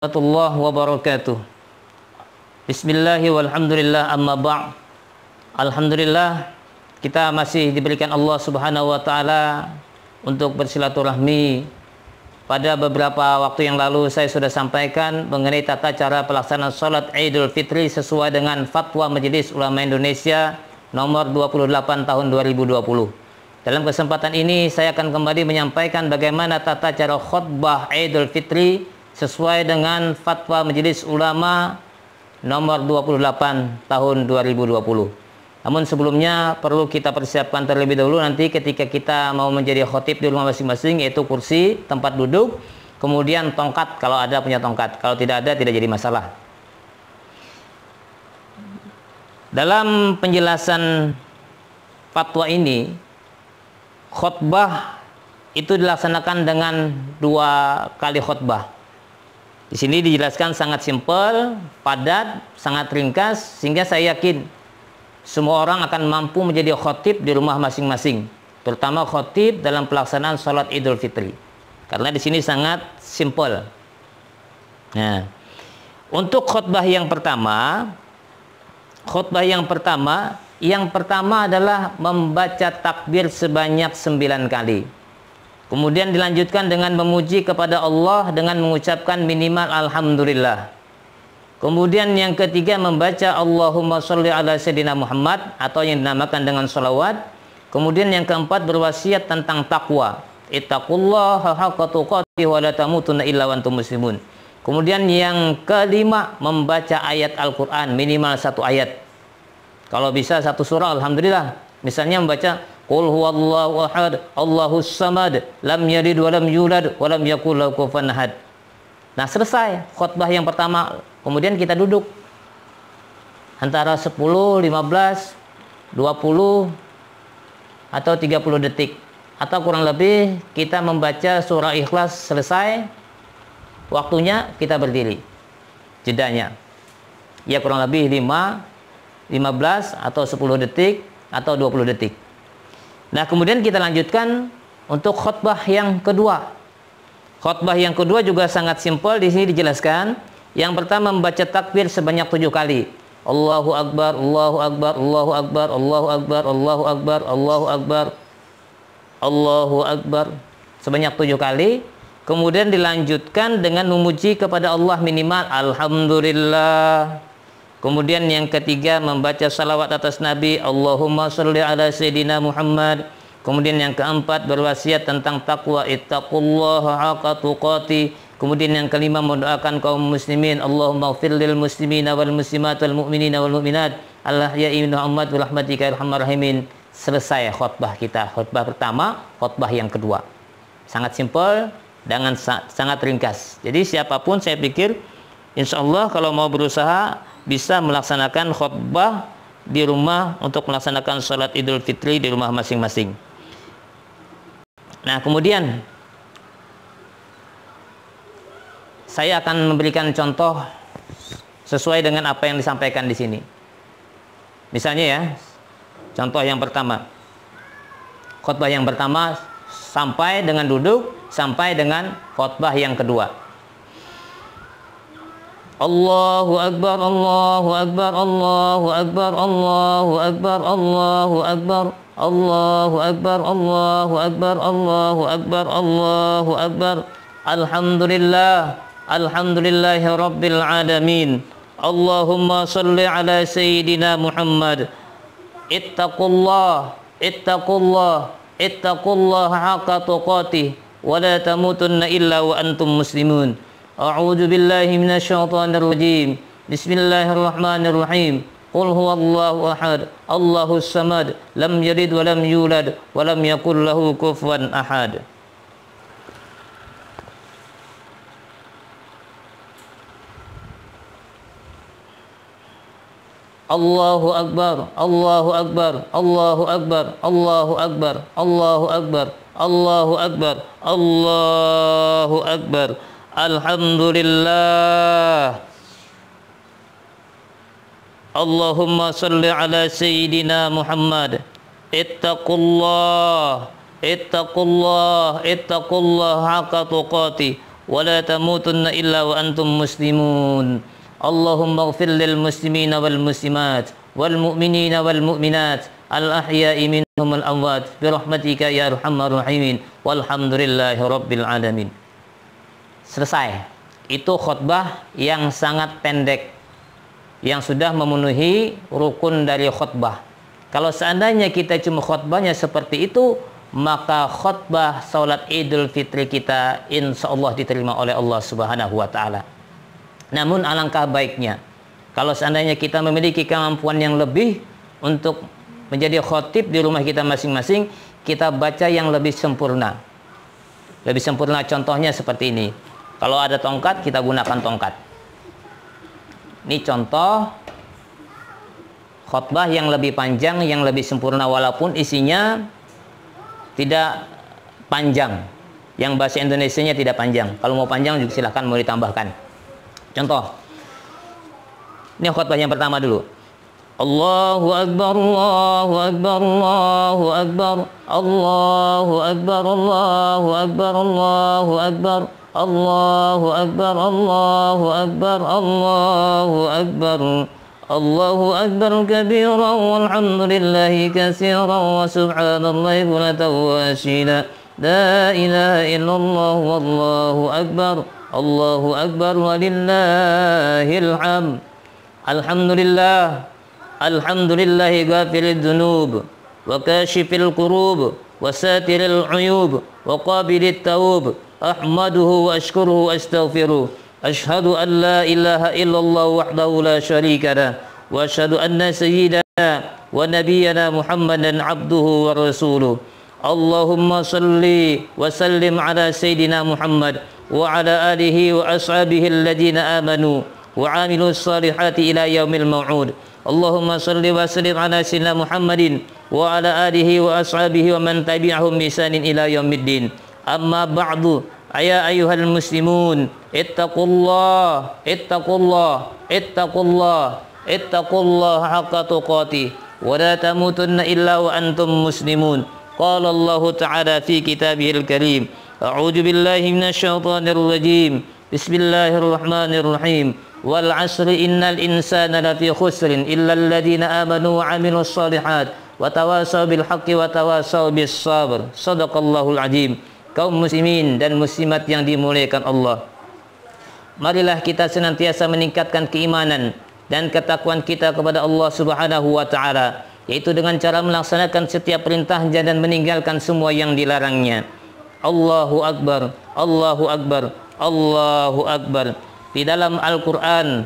Warahmatullahi wabarakatuh. Bismillahi walhamdulillah amma ba'. Alhamdulillah kita masih diberikan Allah Subhanahu wa taala untuk bersilaturahmi. Pada beberapa waktu yang lalu saya sudah sampaikan mengenai tata cara pelaksanaan salat Idul Fitri sesuai dengan Fatwa Majelis Ulama Indonesia nomor 28 tahun 2020. Dalam kesempatan ini saya akan kembali menyampaikan bagaimana tata cara khutbah Idul Fitri sesuai dengan Fatwa Majelis Ulama nomor 28 tahun 2020. Namun sebelumnya perlu kita persiapkan terlebih dahulu nanti ketika kita mau menjadi khotib di rumah masing-masing, yaitu kursi, tempat duduk, kemudian tongkat kalau ada punya tongkat. Kalau tidak ada tidak jadi masalah. Dalam penjelasan fatwa ini, khutbah itu dilaksanakan dengan 2 kali khutbah. Di sini dijelaskan sangat simpel, padat, sangat ringkas, sehingga saya yakin semua orang akan mampu menjadi khotib di rumah masing-masing, terutama khotib dalam pelaksanaan sholat Idul Fitri, karena di sini sangat simpel. Nah, untuk khutbah yang pertama adalah membaca takbir sebanyak 9 kali. Kemudian dilanjutkan dengan memuji kepada Allah dengan mengucapkan minimal alhamdulillah. Kemudian yang ketiga membaca Allahumma sholli ala sayyidina Muhammad atau yang dinamakan dengan sholawat. Kemudian yang keempat berwasiat tentang takwa. Ittaqullaha haqqa tuqatih wa la tamutunna illa wa antum muslimun. Kemudian yang kelima membaca ayat Al-Quran minimal 1 ayat. Kalau bisa 1 surah alhamdulillah. Misalnya membaca Qul huwallahu ahad, Allahus samad, lam yalid wa lam yulad wa lam yakul lahu kufuwan ahad. Nah, selesai khutbah yang pertama. Kemudian kita duduk antara 10, 15, 20 atau 30 detik. Atau kurang lebih kita membaca surah Ikhlas selesai, waktunya kita berdiri. Jedanya ya kurang lebih 5, 15 atau 10 detik atau 20 detik. Nah, kemudian kita lanjutkan untuk khutbah yang kedua. Khutbah yang kedua juga sangat simpel. Di sini dijelaskan. Yang pertama membaca takbir sebanyak 7 kali. Allahu Akbar, Allahu Akbar, Allahu Akbar, Allahu Akbar, Allahu Akbar, Allahu Akbar, Allahu Akbar. Sebanyak 7 kali. Kemudian dilanjutkan dengan memuji kepada Allah minimal alhamdulillah. Kemudian yang ketiga membaca salawat atas Nabi, Allahumma sholli ala sayyidina Muhammad. Kemudian yang keempat berwasiat tentang takwa, ittaqullaha haqqa tuqatih. Kemudian yang kelima mendoakan kaum muslimin, Allahumma ighfir lil muslimina wal muslimat wal mu'minina wal mu'minat al-ahya'i minhum amwat bi rahmatika ya arhamar rahimin. Selesai khutbah kita. Khutbah pertama, khutbah yang kedua. Sangat simpel dengan sangat ringkas. Jadi siapapun saya pikir insyaallah kalau mau berusaha bisa melaksanakan khutbah di rumah untuk melaksanakan sholat Idul Fitri di rumah masing-masing. Nah, kemudian saya akan memberikan contoh sesuai dengan apa yang disampaikan di sini. Misalnya ya, contoh yang pertama. Khutbah yang pertama sampai dengan duduk, sampai dengan khutbah yang kedua. Allahu Akbar, Allahu Akbar, Allahu Akbar, Allahu Akbar, Allahu Akbar, Allahu Akbar, Allahu Akbar, Allahu Akbar, Allahu Akbar. Alhamdulillah, alhamdulillahi rabbil alamin. Allahumma sholli ala sayyidina Muhammad. Ittaqullah, ittaqullah, ittaqullah haqqa tuqatih wa la tamutunna illa wa antum muslimun. A'udzu billahi minasyaitonir rajim. Bismillahirrahmanirrahim. Qul huwallahu ahad, Allahus samad, lam yalid wa lam yulad wa lam yakul lahu kufuwan ahad. Allahu Akbar, Allahu Akbar, Allahu Akbar, Allahu Akbar, Allahu Akbar, Allahu Akbar, Allahu Akbar. Alhamdulillah. Allahumma salli ala sayyidina Muhammad. Ittaqullah, ittaqullah, ittaqullah haqqa tuqatih ولا تموتن إلا وأنتم مسلمون اللهم اغفر للمسلمين والمسلمات والمؤمنين والمؤمنات الأحياء منهم الأموات برحمتك يا أرحم الراحمين والحمد لله رب العالمين. Selesai. Itu khutbah yang sangat pendek, yang sudah memenuhi rukun dari khutbah. Kalau seandainya kita cuma khutbahnya seperti itu, maka khutbah salat Idul Fitri kita insya Allah diterima oleh Allah Subhanahu wa Ta'ala. Namun alangkah baiknya kalau seandainya kita memiliki kemampuan yang lebih untuk menjadi khotib di rumah kita masing-masing, kita baca yang lebih sempurna. Lebih sempurna contohnya seperti ini. Kalau ada tongkat, kita gunakan tongkat. Ini contoh khutbah yang lebih panjang, yang lebih sempurna, walaupun isinya tidak panjang. Yang bahasa Indonesianya tidak panjang. Kalau mau panjang juga silahkan mau ditambahkan. Contoh. Ini khutbah yang pertama dulu. Allahu Akbar, Allahu Akbar, Allahu Akbar, Allahu Akbar, Allahu Akbar, Allahu Akbar, Allahu Akbar, Allahu Akbar, Allahu Akbar, Allahu Akbar kabiran walhamdulillahi katsiran wa subhanallahi bukratan wa asila. La ilaha illallah wallahu akbar, Allahu akbar walillahil hamd. Alhamdulillah, alhamdulillahi ghafirid dzunub wa kashifil kurub wa satiril uyub wa qabilit tawub. Ahmaduhu wa ashkuruhu wa astaghfiruh. Ashhadu an la ilaha illallah wahdahu la syarika lah. Wa ashhadu anna sayyidana wa nabiyyana Muhammadan abduhu wa rasuluh. Allahumma salli wa sallim ala sayyidina Muhammad wa ala alihi wa ashabihi alladhina amanu wa amilu salihati ila yaumil maw'ud. Allahumma salli wa sallim ala sayyidina Muhammadin wa ala alihi wa ashabihi wa man tabi'ahum bi ihsanin ila yaumiddin. Amma ba'du, ya ayyuhal muslimun, ittaqullah, ittaqullah, ittaqullah, ittaqullah haqqa tuqatih wa la tamutunna illa wa antum muslimun. Qala Allah Ta'ala fi kitabihil karim. A'udzu billahi minasy syaithanir rajim. Bismillahirrahmanirrahim. Wal 'asri innal insana lafi khusrin illa alladziina amanu wa 'amilus shalihat wa tawasaw bil haqqi wa tawasaw bis sabr. Shadaqallahul 'azim. Kaum muslimin dan muslimat yang dimuliakan Allah, marilah kita senantiasa meningkatkan keimanan dan ketakwaan kita kepada Allah Subhanahu wa Ta'ala, yaitu dengan cara melaksanakan setiap perintahnya dan meninggalkan semua yang dilarangnya. Allahu Akbar, Allahu Akbar, Allahu Akbar. Di dalam Al-Quran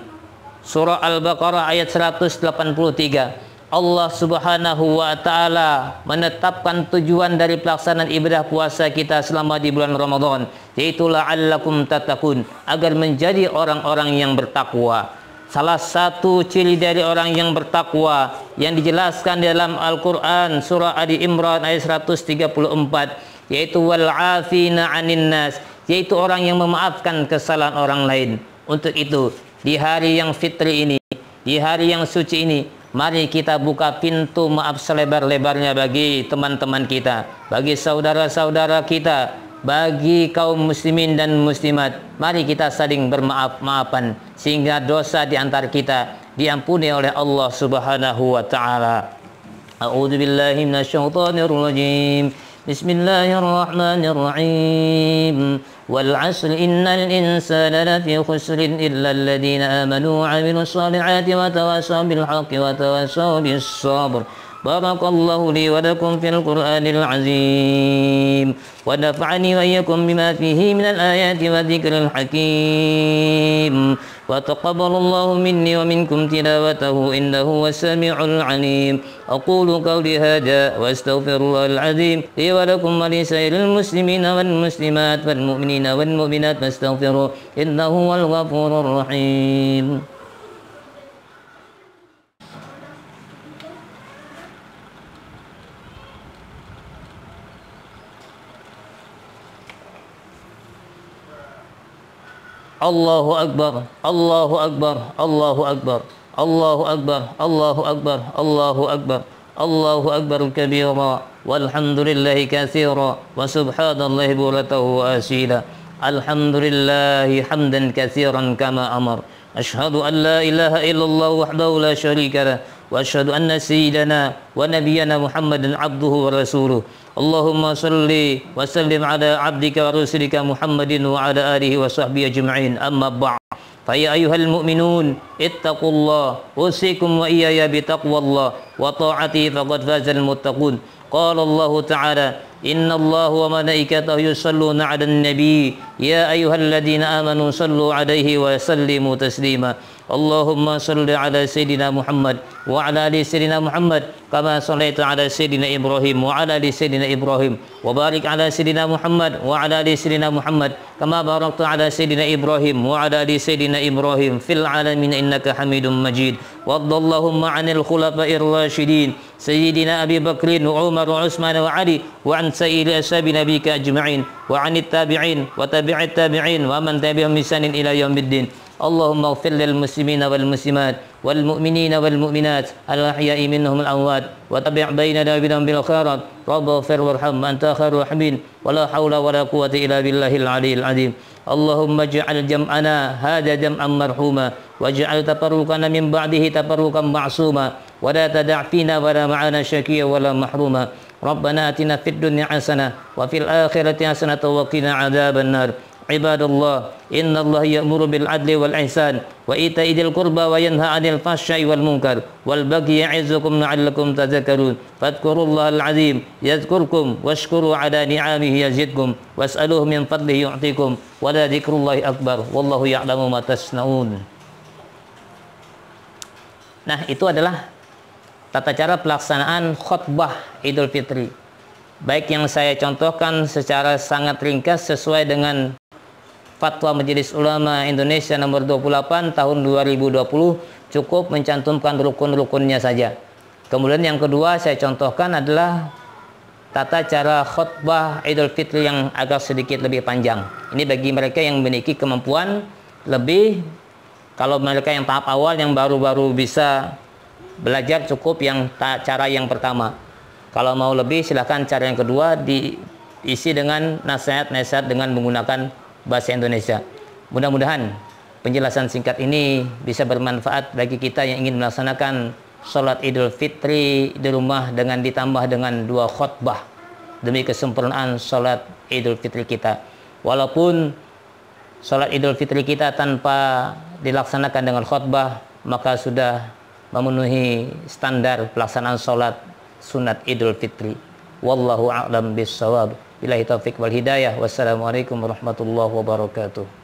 surah Al-Baqarah ayat 183, Allah Subhanahu wa Ta'ala menetapkan tujuan dari pelaksanaan ibadah puasa kita selama di bulan Ramadan, yaitu la'allakum tattaqun, agar menjadi orang-orang yang bertakwa. Salah satu ciri dari orang yang bertakwa yang dijelaskan dalam Al-Quran surah Ali Imran ayat 134, yaitu wal'afina 'anin nas, yaitu orang yang memaafkan kesalahan orang lain. Untuk itu, di hari yang fitri ini, di hari yang suci ini, mari kita buka pintu maaf selebar-lebarnya bagi teman-teman kita, bagi saudara-saudara kita, bagi kaum muslimin dan muslimat. Mari kita saling bermaaf-maafan sehingga dosa di antara kita diampuni oleh Allah Subhanahu wa Ta'ala. A'udzu billahi minasyaitonir rajim. Bismillahirrahmanirrahim. Wal 'asri innal insana lafi khusrin illa alladziina amanu wa 'amilus salihati wa tawassaw bil haqqi wa tawassaw bis sabr. Barakallahu li wa lakum fil Qur'anil 'azim wa nafa'ani wa iyyakum bima fihi minal ayati wa dzikril hakim. Wa taqabbalallahu minni wa minkum tilawatahu innahu was-sami'ul 'alim. Aqulu qawli hadza wa astaghfirullahal 'azim li wa lakum wa li sairil muslimina wal muslimat wal mu'minina wal mu'minat fastaghfiruhu innahu wal ghafurur rahim. Allahu Akbar, Allahu Akbar, Allahu Akbar, Allahu Akbar, Allahu Akbar, Allahu Akbar, Allahu Akbar kabira walhamdulillahi katsira wa subhanallahi bukratan wa asila. Alhamdulillahi hamdan katsiran kama amar. Asyhadu an la ilaha illallah wahdahu la syarika lah. Wa asyhadu anna sayyidana wa nabiyyana Muhammadan abduhu wa rasuluh. Allahumma salli wa sallim ala abdika wa rasulika Muhammadin wa ala alihi wa sahbihi ajma'in. Amma ba'd. Fa ya ayyuhal mu'minun ittaqullah usikum wa iyaya bi taqwallah wa ta'ati faqad fazal muttaqun. Qala Allah Ta'ala inna Allah wa malaikatahu yusalluna 'alan nabi ya ayyuhalladzina amanu sallu 'alaihi wa sallimu taslima. Allahumma salli ala Sayyidina Muhammad wa ala ali Sayyidina Muhammad kama sallaita ala Sayyidina Ibrahim wa ala ali Sayyidina Ibrahim wa barik ala Sayyidina Muhammad wa ala ali Sayyidina Muhammad kama barakta ala Sayyidina Ibrahim wa ala ali Sayyidina Ibrahim fil alamin innaka Hamidum Majid. Waddallahumma 'anil khulafa'ir rasyidin Sayyidina Abi Bakrin wa Umar wa Utsman wa Ali wa an sayyidi ashabi nabika ajma'in wa 'anit tabi'in wa tabi'it tabi'in wa man tabi'ahum bi ihsanin ila yaumiddin. Allahumma ighfir lil muslimina wal muslimat wal mu'minina wal mu'minat al ahya'i minhum al amwat wa tabi' bainana wa bainahum bil khairat rabbana warham anta khairur rahimin wa la haula wa la quwwata illa billahil aliyyil azim. Allahumma ij'al jam'ana hadha jam'an marhuma waj'al tafarruqana min ba'dihi tafarruqan ma'suma wa la tada' fina wa la ma'ana syaqiyya wa la mahruma. Rabbana atina fid dunya hasanah wa fil akhirati hasanah wa qina adzaban nar. Ibadallah, innallaha ya'muru bil adli wal ihsan wa ita'i dzil qurba wa yanha 'anil fahsya'i wal munkar wal bagyi ya'izukum la'allakum tadhakkarun. Fadhkurullahal 'azim yadhkurkum washkuru 'ala ni'amihi yazidkum was'aluhu min fadlihi yu'tikum wa la dzikrullahi akbar wallahu ya'lamu ma tasna'un. Nah, itu adalah tata cara pelaksanaan khutbah Idul Fitri. Baik yang saya contohkan secara sangat ringkas sesuai dengan Fatwa Majelis Ulama Indonesia nomor 28 tahun 2020 cukup mencantumkan rukun-rukunnya saja. Kemudian yang kedua saya contohkan adalah tata cara khutbah Idul Fitri yang agak sedikit lebih panjang. Ini bagi mereka yang memiliki kemampuan lebih. Kalau mereka yang tahap awal yang baru-baru bisa belajar cukup yang cara yang pertama. Kalau mau lebih silahkan cara yang kedua diisi dengan nasihat-nasihat dengan menggunakan bahasa Indonesia. Mudah-mudahan penjelasan singkat ini bisa bermanfaat bagi kita yang ingin melaksanakan sholat Idul Fitri di rumah dengan ditambah dengan 2 khutbah demi kesempurnaan sholat Idul Fitri kita. Walaupun sholat Idul Fitri kita tanpa dilaksanakan dengan khutbah maka sudah memenuhi standar pelaksanaan sholat sunat Idul Fitri. Wallahu a'lam bissawab. Billahi taufiq wal hidayah. Wassalamualaikum warahmatullahi wabarakatuh.